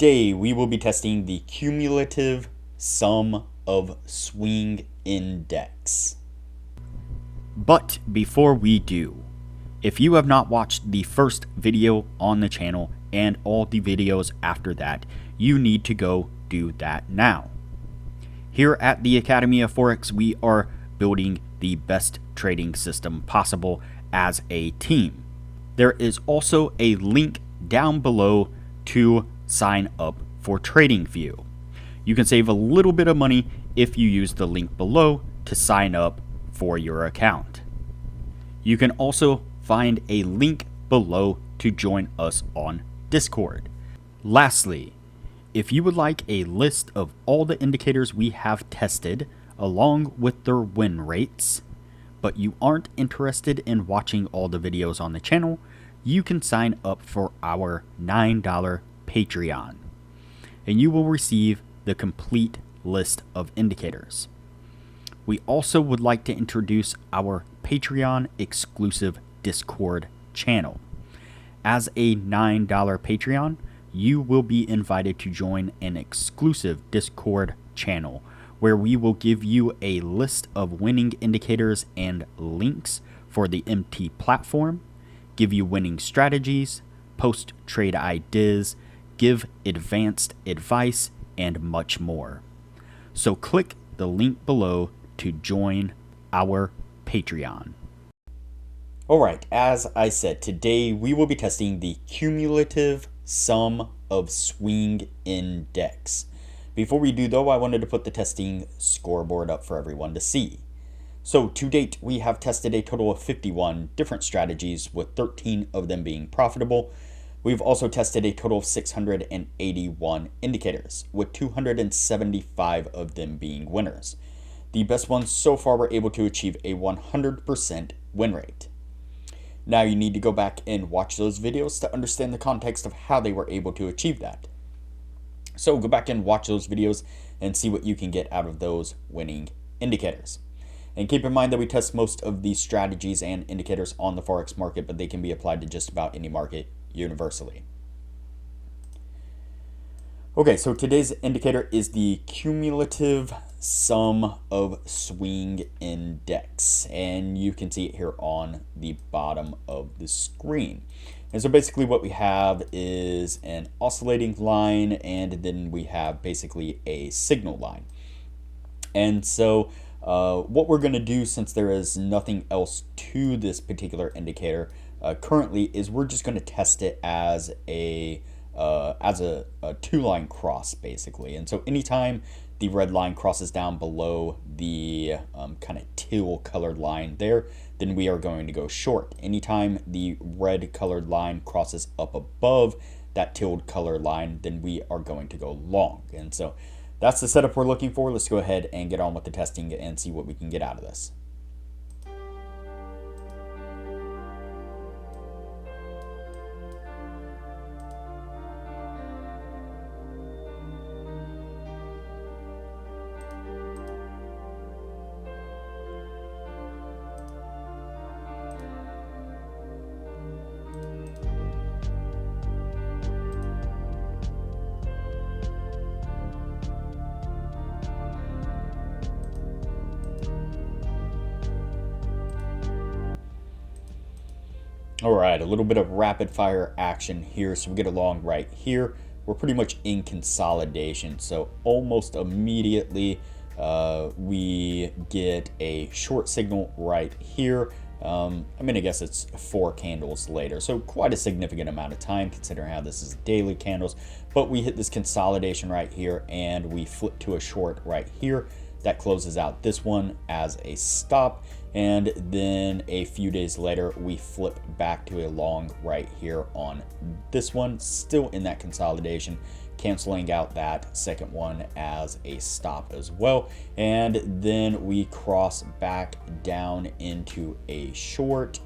Today we will be testing the cumulative sum of swing index. But before we do, if you have not watched the first video on the channel and all the videos after that, you need to go do that now. Here at the Academy of Forex, we are building the best trading system possible as a team. There is also a link down below to sign up for Tradingview. You can save a little bit of money if you use the link below to sign up for your account. You can also find a link below to join us on Discord. Lastly, if you would like a list of all the indicators we have tested along with their win rates, but you aren't interested in watching all the videos on the channel, you can sign up for our $9 Patreon, and you will receive the complete list of indicators. We also would like to introduce our Patreon exclusive Discord channel. As a $9 Patreon, you will be invited to join an exclusive Discord channel where we will give you a list of winning indicators and links for the MT platform, give you winning strategies, post trade ideas, give advanced advice, and much more. So click the link below to join our Patreon. Alright, as I said, today we will be testing the cumulative sum of swing index. Before we do though, I wanted to put the testing scoreboard up for everyone to see. So to date, we have tested a total of 51 different strategies, with 13 of them being profitable. We've also tested a total of 681 indicators, with 275 of them being winners. The best ones so far were able to achieve a 100% win rate. Now you need to go back and watch those videos to understand the context of how they were able to achieve that. So go back and watch those videos and see what you can get out of those winning indicators. And keep in mind that we test most of these strategies and indicators on the Forex market, but they can be applied to just about any market universally. Okay, so today's indicator is the cumulative sum of swing index, and you can see it here on the bottom of the screen. And so basically what we have is an oscillating line, and then we have basically a signal line. And so what we're going to do, since there is nothing else to this particular indicator currently, is we're just going to test it as a two-line cross, basically. And so anytime the red line crosses down below the kind of teal colored line there, then we are going to go short. Anytime the red colored line crosses up above that teal colored line, then we are going to go long. And so that's the setup we're looking for. Let's go ahead and get on with the testing and see what we can get out of this. All right, a little bit of rapid fire action here. So we get along right here. We're pretty much in consolidation. So almost immediately we get a short signal right here. I guess it's 4 candles later. So quite a significant amount of time considering how this is daily candles. But we hit this consolidation right here and we flip to a short right here. That closes out this one as a stop, and then a few days later we flip back to a long right here on this one, still in that consolidation, canceling out that second one as a stop as well. And then we cross back down into a short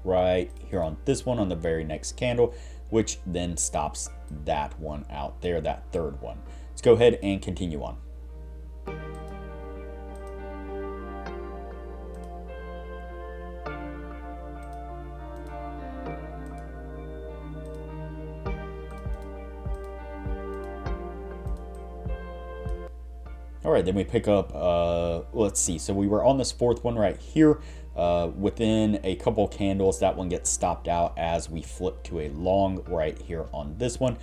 right here on this one on the very next candle, which then stops that one out there, that third one. Let's go ahead and continue on. All right, then we pick up, let's see. So we were on this fourth one right here. Within a couple candles, that one gets stopped out as we flip to a long right here on this one.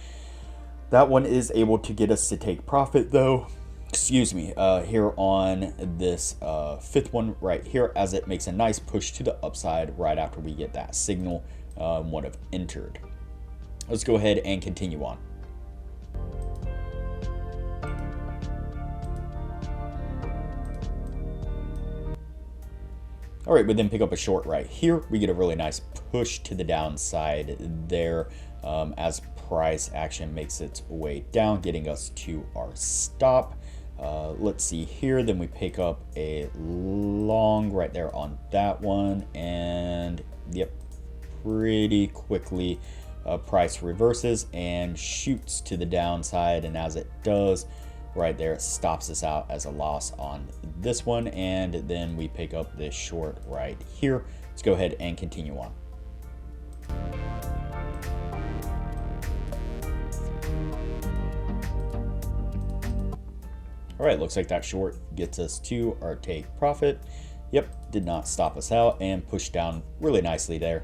That one is able to get us to take profit though. Excuse me, here on this fifth one right here, as it makes a nice push to the upside right after we get that signal would have entered. Let's go ahead and continue on. All right, we then pick up a short right here. We get a really nice push to the downside there as price action makes its way down, getting us to our stop. Let's see here. Then we pick up a long right there on that one. And yep, pretty quickly price reverses and shoots to the downside. And as it does, right there, it stops us out as a loss on this one. And then we pick up this short right here. Let's go ahead and continue on. All right, looks like that short gets us to our take profit. Yep, did not stop us out and pushed down really nicely there.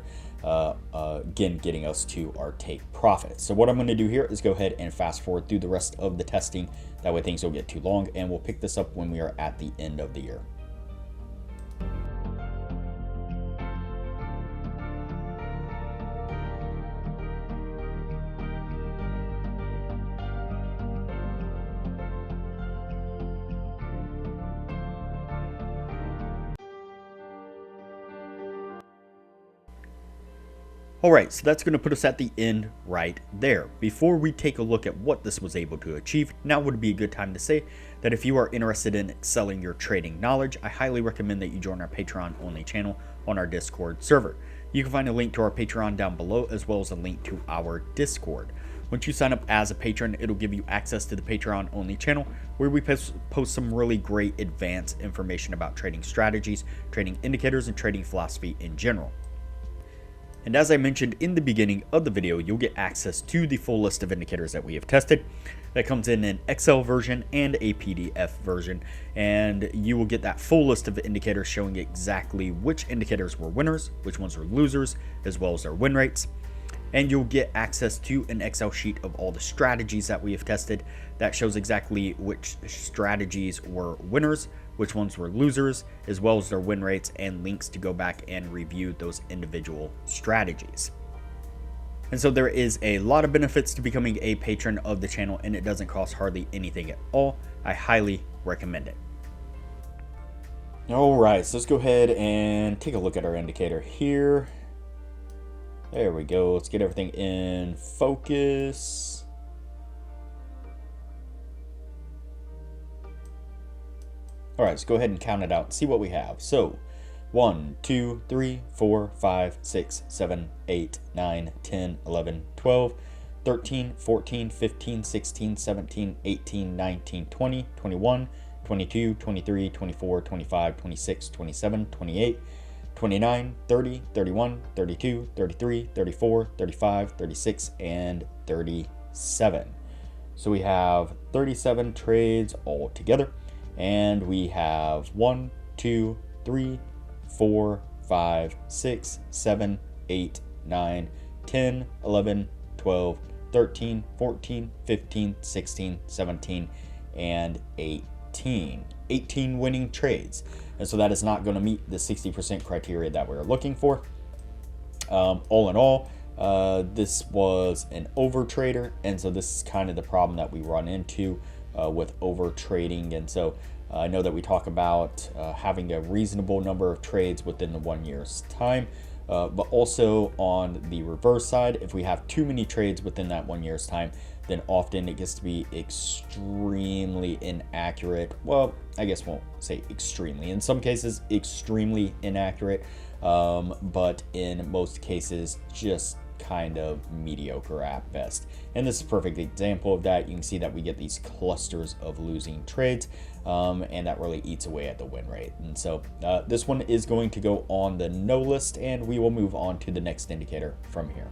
Again, getting us to our take profit. So what I'm going to do here is go ahead and fast forward through the rest of the testing. That way things don't get too long, and we'll pick this up when we are at the end of the year. All right, so that's going to put us at the end right there. Before we take a look at what this was able to achieve, now would be a good time to say that if you are interested in excelling your trading knowledge, I highly recommend that you join our Patreon only channel on our Discord server. You can find a link to our Patreon down below, as well as a link to our Discord. Once you sign up as a patron, it'll give you access to the Patreon only channel, where we post some really great advanced information about trading strategies, trading indicators, and trading philosophy in general. And as I mentioned in the beginning of the video, you'll get access to the full list of indicators that we have tested. That comes in an Excel version and a PDF version, and you will get that full list of indicators showing exactly which indicators were winners, which ones were losers, as well as their win rates. And you'll get access to an Excel sheet of all the strategies that we have tested that shows exactly which strategies were winners, which ones were losers, as well as their win rates, and links to go back and review those individual strategies. And so there is a lot of benefits to becoming a patron of the channel, and it doesn't cost hardly anything at all. I highly recommend it. All right, so let's go ahead and take a look at our indicator here. There we go. Let's get everything in focus. All right, let's go ahead and count it out and see what we have. So 1, 2, 3, 4, 5, 6, 7, 8, 9, 10, 11, 12, 13, 14, 15, 16, 17, 18, 19, 20, 21, 22, 23, 24, 25, 26, 27, 28, 29, 30, 31, 32, 33, 34, 35, 36, and 37. So we have 37 trades all together. And we have 1, 2, 3, 4, 5, 6, 7, 8, 9, 10, 11, 12, 13, 14, 15, 16, 17, and 18. 18 winning trades. And so that is not going to meet the 60% criteria that we're looking for. All in all, this was an over trader. And so this is kind of the problem that we run into with over trading. And so I know that we talk about having a reasonable number of trades within the 1 year's time. But also on the reverse side, if we have too many trades within that 1 year's time, then often it gets to be extremely inaccurate. Well, I guess won't say extremely. In some cases, extremely inaccurate. But in most cases, just kind of mediocre at best. And this is a perfect example of that. You can see that we get these clusters of losing trades, and that really eats away at the win rate. And so this one is going to go on the no list, and we will move on to the next indicator from here.